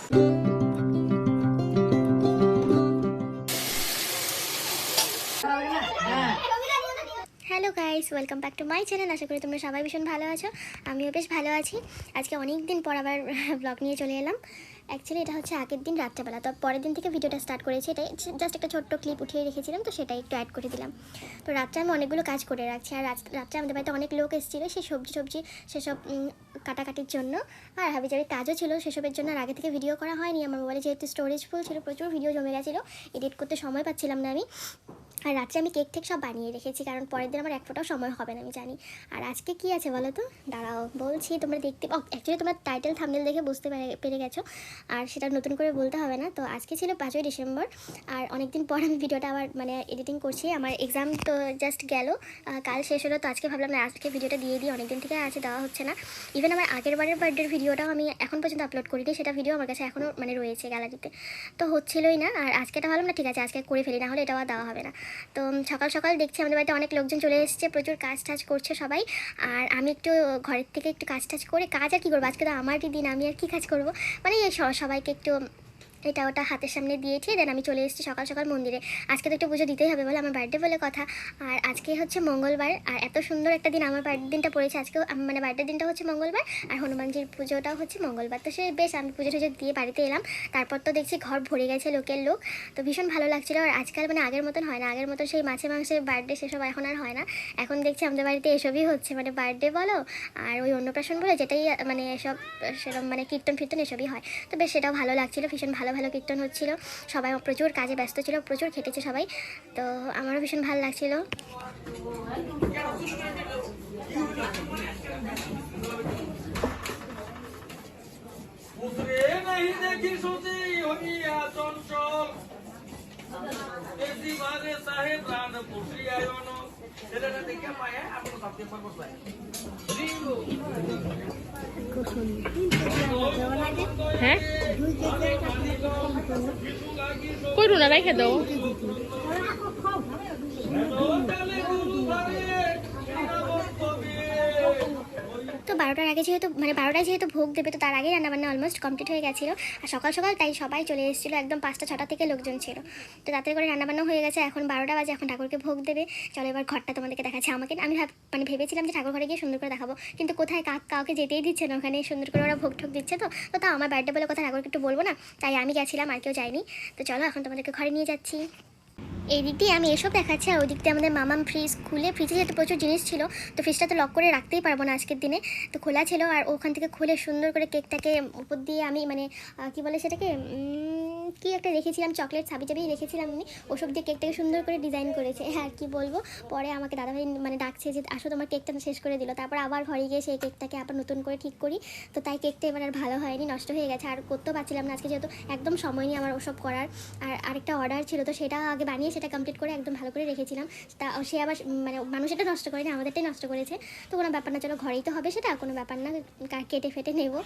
Hello guys, welcome back to my channel. আশা করি তোমরা সবাই ভীষণ ভালো আছো। আমিও বেশ ভালো আছি। আজকে অনেক দিন পর আবার ব্লগ নিয়ে চলে এলাম। অ্যাকচুয়ালি এটা হচ্ছে আগের দিন রাত্রেবেলা, তো পরের দিন থেকে ভিডিওটা স্টার্ট করেছি। এটাই জাস্ট একটা ছোট্ট ক্লিপ উঠিয়ে রেখেছিলাম, তো সেটাই একটু অ্যাড করে দিলাম। তো রাত্রে আমি অনেকগুলো কাজ করে রাখছি, আর রাত্রে আমাদের বাড়িতে অনেক লোক এসেছিলো সেই সবজি সেসব কাটাকাটির জন্য, আর হাবিজাবির কাজও ছিল সেসবের জন্য। আর আগে থেকে ভিডিও করা হয়নি, আমার মোবাইলে যেহেতু স্টোরেজ ফুল ছিল, প্রচুর ভিডিও জমে গেছিলো, এডিট করতে সময় পাচ্ছিলাম না আমি। আর রাত্রে আমি কেক সব বানিয়ে রেখেছি, কারণ পরের দিন আমার এক ফোঁটাও সময় হবে না, আমি জানি। আর আজকে কি আছে বলো তো, দাঁড়াও বলছি, তোমরা দেখতে অ্যাকচুয়ালি তোমরা টাইটেল থাম্বনেল দেখে বুঝতে পেরে গেছো, আর সেটা নতুন করে বলতে হবে না। তো আজকে ছিল 5ই ডিসেম্বর, আর অনেকদিন পর আমি ভিডিওটা আবার এডিটিং করছি। আমার এক্সাম তো জাস্ট গেল, কাল শেষ হলো, তো আজকে ভাবলাম না আজকে ভিডিওটা দিয়ে দিই, অনেকদিন থেকে আছে দেওয়া হচ্ছে না। ইভেন আমার আগের বারের বার্থডের ভিডিওটাও আমি এখন পর্যন্ত আপলোড করিনি, সেটা ভিডিও আমার কাছে এখনও রয়েছে গ্যালারিতে, তো হচ্ছিলোই না। আর আজকেটা ভাবলাম না ঠিক আছে আজকে করে ফেলি, না হলে এটাও দেওয়া হবে না। তো সকাল সকাল দেখছি আমাদের বাড়িতে অনেক লোকজন চলে এসেছে, প্রচুর কাজ করছে সবাই। আর আমি একটু ঘরের থেকে একটু কাজ করে, কাজ আর কী করবো, আজকে তো আমারই দিন, আমি আর কী কাজ করবো, সবাইকে একটু এটা ওটা হাতের সামনে দিয়েছি। দেন আমি চলে এসেছি সকাল সকাল মন্দিরে। আজকে তো একটু পুজো দিতেই হবে বলে, আমার বার্থডে বলে কথা। আর আজকে হচ্ছে মঙ্গলবার, আর এত সুন্দর একটা দিন আমার বার্থডে দিনটা পড়েছে আজকেও, বার্থডে দিনটা হচ্ছে মঙ্গলবার, আর হনুমানজির পুজোটাও হচ্ছে মঙ্গলবার। তো সে বেশ আমি পুজো টুজো দিয়ে বাড়িতে এলাম। তারপর তো দেখছি ঘর ভরে গেছে লোকের লোক, তো ভীষণ ভালো লাগছিলো। আর আজকাল আগের মতন হয় না, আগের মতন সেই মাছে মাংসের বার্থডে সেসব এখন আর হয় না। এখন দেখছি আমাদের বাড়িতে এসবই হচ্ছে, বার্থডে বলো আর ওই অন্নপ্রাশন বলো, যেটাই এসব সেরকম কীর্তন ফীর্তন এসবই হয়। তো বেশ সেটাও ভালো লাগছিলো, ভীষণ ভালো ভালো কীর্তন হচ্ছিলো, সবাই প্রচুর কাজে ব্যস্ত ছিল, প্রচুর খেটেছে সবাই, তো আমারও ভীষণ ভালো লাগছিল। হ্যাঁ কই রুনা রাইখে দাও। তো 12টার আগে যেহেতু 12টায় যেহেতু ভোগ দেবে, তো তার আগেই রান্নাবান্না অলমোস্ট কমপ্লিট হয়ে গেছিলো। আর সকাল সকাল তাই সবাই চলে এসেছিলো, একদম 5টা-6টা থেকে লোকজন ছিল। তো তাড়াতাড়ি করে রান্নাবান্না হয়ে গেছে, এখন 12টা বাজে, এখন ঠাকুরকে ভোগ দেবে। চলো এবার ঘরটা তোমাদেরকে দেখাচ্ছি। আমি ভেবেছিলাম যে ঠাকুর ঘরে গিয়ে সুন্দর করে দেখাবো, কিন্তু কোথায় কাউকে যেতেই দিচ্ছে না, ওখানে সুন্দর করে ওরা ভোগ ঠোক দিচ্ছে। তো তাও আমার বার্থডে বলে কথা ঠাকুরকে একটু বলবো না, তাই আমি গেছিলাম, আর কেউ যায়নি। তো চলো এখন তোমাদেরকে ঘরে নিয়ে যাচ্ছি। এই দিক দিয়ে আমি এসব দেখাচ্ছি, আর ওই দিক দিয়ে আমাদের মামাম ফ্রিজ খুলে, ফ্রিজে যেহেতু প্রচুর জিনিস ছিল, তো ফ্রিজটা তো লক করে রাখতেই পারবো না আজকের দিনে, তো খোলা ছিল। আর ওখান থেকে খুলে সুন্দর করে কেকটাকে উপর দিয়ে আমি কী বলে সেটাকে, কি একটা রেখেছিলাম, চকলেট সাবিজাবি রেখেছিলাম আমি, ওসব দিয়ে কেকটাকে সুন্দর করে ডিজাইন করেছে। হ্যাঁ কি বলবো, পরে আমাকে দাদাভাই ডাকছে যে আসো তোমার কেকটা শেষ করে দিল। তারপর আবার ঘরে গিয়ে সেই কেকটাকে আবার নতুন করে ঠিক করি। তো তাই কেকটা এবার আর ভালো হয়নি, নষ্ট হয়ে গেছে, আর করতেও পারছিলাম না আজকে, যেহেতু একদম সময় নেই আমার ওসব করার। আর আরেকটা অর্ডার ছিল, তো সেটা আগে বানিয়ে সেটা কমপ্লিট করে একদম ভালো করে রেখেছিলাম। তা সে আবার মানুষ এটা নষ্ট করেনি, আমাদেরটাই নষ্ট করেছে। তো কোনো ব্যাপার না, চলো ঘরেই তো হবে, সেটা কোনো ব্যাপার না, কেটে ফেটে নেবো।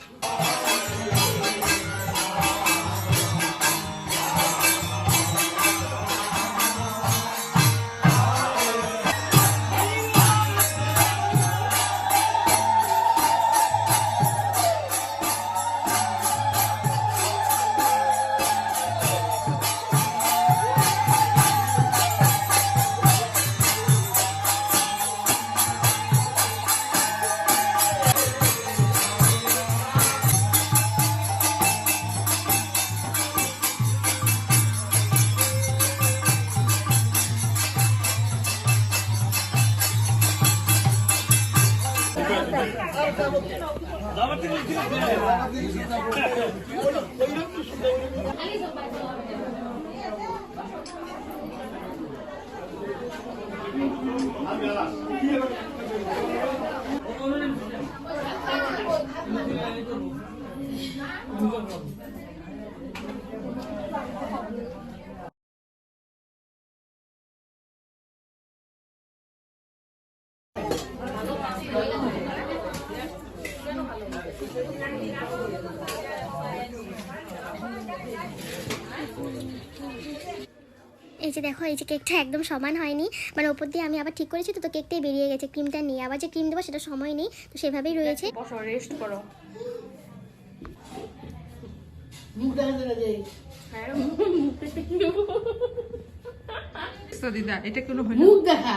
এই যে দেখো, এই যে কেকটা একদম সমান হয়নি, ওপর দিয়ে আমি আবার ঠিক করেছি, তো কেকটাই বেরিয়ে গেছে, ক্রিমটা নিয়ে আবার যে ক্রিম দেবো সেটা সময় নেই, তো সেভাবেই রয়েছে। রেস্ট করো। দিদা এটা কোনো হলো মুখ দেখা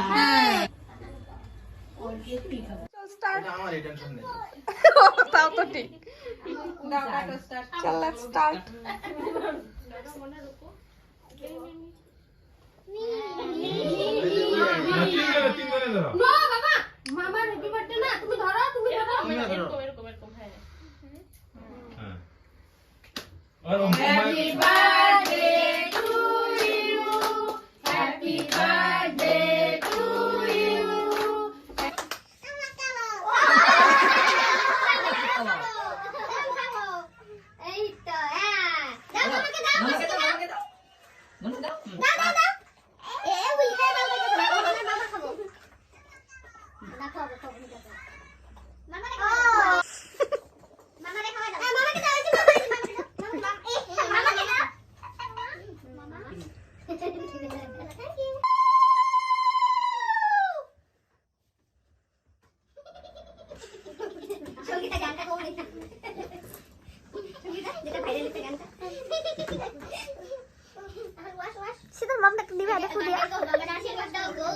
তাও তো ঠিক চল লেটস স্টার্ট মামার হ্যাপি বার্থডে না তুমি ধরো তুমি ধরো এরকম এরকম এরকম হ্যাঁ happy birthday to you happy birthday to you এই তো দাও আমাকে দাও আমাকে দাও দাও দাও এ বুঝতে দাও মামা খাবো না খাবো খাবো মামা রে খাও মামা রে খাওয়া দাও মামাকে দাও মামাকে দাও মামা থ্যাংক ইউ সঙ্গীতা গানটা কোন এটা সঙ্গীতা যেটা ভাইরাল হচ্ছে গানটা ওয়াশ ওয়াশ সিধা মম একটা দিবে এটা ফুলিয়া বাবা আশীর্বাদ দাও go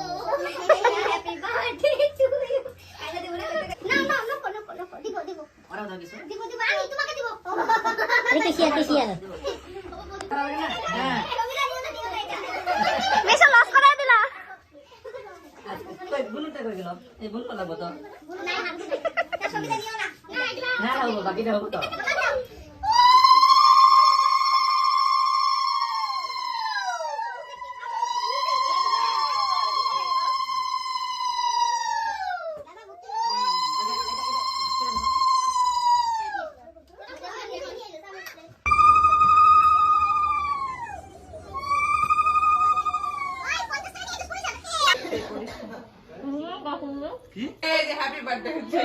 happy birthday to you আইলা দেব না না না কোনো কোনো দিব দিব ওরা দাও কিছু দিব দিব আমি তোমাকে দিব কেসিয়া কেসিয়া হ্যাঁ মেশা লস করা দিলা কই বুনুটা কই গেল এই বুনু লাগবো তো বুনু নাই হাত দিবে তার সঙ্গে দিও না না এগুলা না হবো বাকিটা হবো তো এই যে হ্যাপি বার্থডে হচ্ছে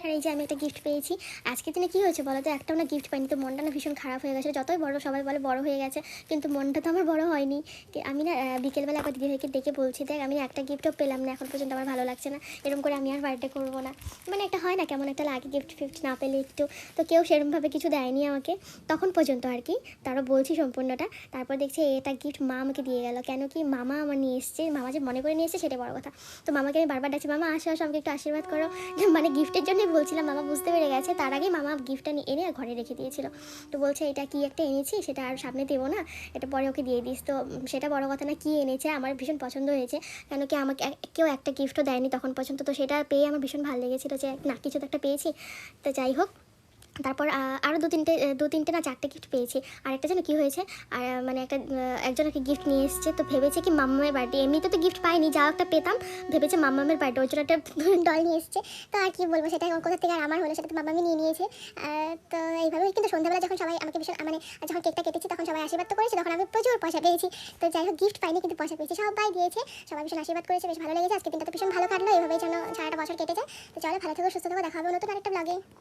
আর এই যে আমি একটা গিফট পেয়েছি আজকের দিনে কি হয়েছে বলো তো একটাও না গিফট পাইনি তো মনটা না ভীষণ খারাপ হয়ে গেছে যতই বড় সবাই বলে বড় হয়ে গেছে কিন্তু মনটা তো আমার বড় হয়নি আমি না বিকেলবেলা একবার দিদিভাইকে ডেকে বলছি দেখ আমি একটা গিফটও পেলাম না এখন পর্যন্ত আমার ভালো লাগছে না এরকম করে আমি আর বার্থডে করবো না মানে একটা হয় না কেমন একটা লাগে গিফট ফিফট না পেলে একটু তো কেউ সেরকমভাবে কিছু দেয়নি আমাকে তখন পর্যন্ত আর কি তারও বলছি সম্পূর্ণটা তারপর দেখছি এটা গিফট মা আমাকে দিয়ে গেল কেন কি মামা আমার নিয়ে এসছে মামা যে মনে করে নিয়ে এসছে সেটাই বড় কথা তো মামাকে আমি বারবার ডাকছি মামা আসো আসো আমাকে একটু আশীর্বাদ করো মানে গিফটের জন্যই বলছিলাম মামা বুঝতে পেরে গেছে তার আগে মামা গিফটটা নিয়ে এনে ঘরে রেখে দিয়েছিল তো বলছে এটা কি একটা এনেছি সেটা আর সামনে দেবো না এটা পরে ওকে দিয়ে দিস তো সেটা বড় কথা না কি এনেছে আমার ভীষণ পছন্দ হয়েছে কেন কি আমাকে কেউ একটা গিফটও দেয়নি তখন পর্যন্ত তো সেটা পেয়ে আমার ভীষণ ভালো লেগেছিলো যে না কিছু তো একটা পেয়েছি তো যাই হোক তারপর আরও দু তিনটে না চারটে গিফট পেয়েছি আর একটা যেন কী হয়েছে আর মানে একজনকে গিফট নিয়ে এসেছে তো ভেবেছে কি মাম্মামের বার্থডে এমনিতে তো গিফট পাইনি যা একটা পেতাম ভেবেছে মাম্মামের বার্থডে ওর জন্য একটা ডল নিয়ে এসেছে তো আর কি বলবো সেটা ওর কোথা থেকে আর আমার হলো সেটা তো মাম্মামি নিয়ে নিয়েছে তো এইভাবে কিন্তু সন্ধ্যাবেলা যখন সবাই আমাকে ভীষণ মানে যখন কেকটা কেটেছি তখন সবাই আশীর্বাদ তো করেছে তখন আমি প্রচুর পয়সা পেয়েছি তো যাই হোক গিফট পাইনি কিন্তু পয়সা পেয়েছি সবাই দিয়েছে সবাই ভীষণ আশীর্বাদ করেছে বেশ ভালো লেগেছে আজকে দিনটা তো ভীষণ ভালো কাটলো এইভাবেই যেন সারাটা বছর কেটে যায় তো চলো ভালো থেকো সুস্থ থেকো দেখা হবে নতুন আরেকটা ব্লগে।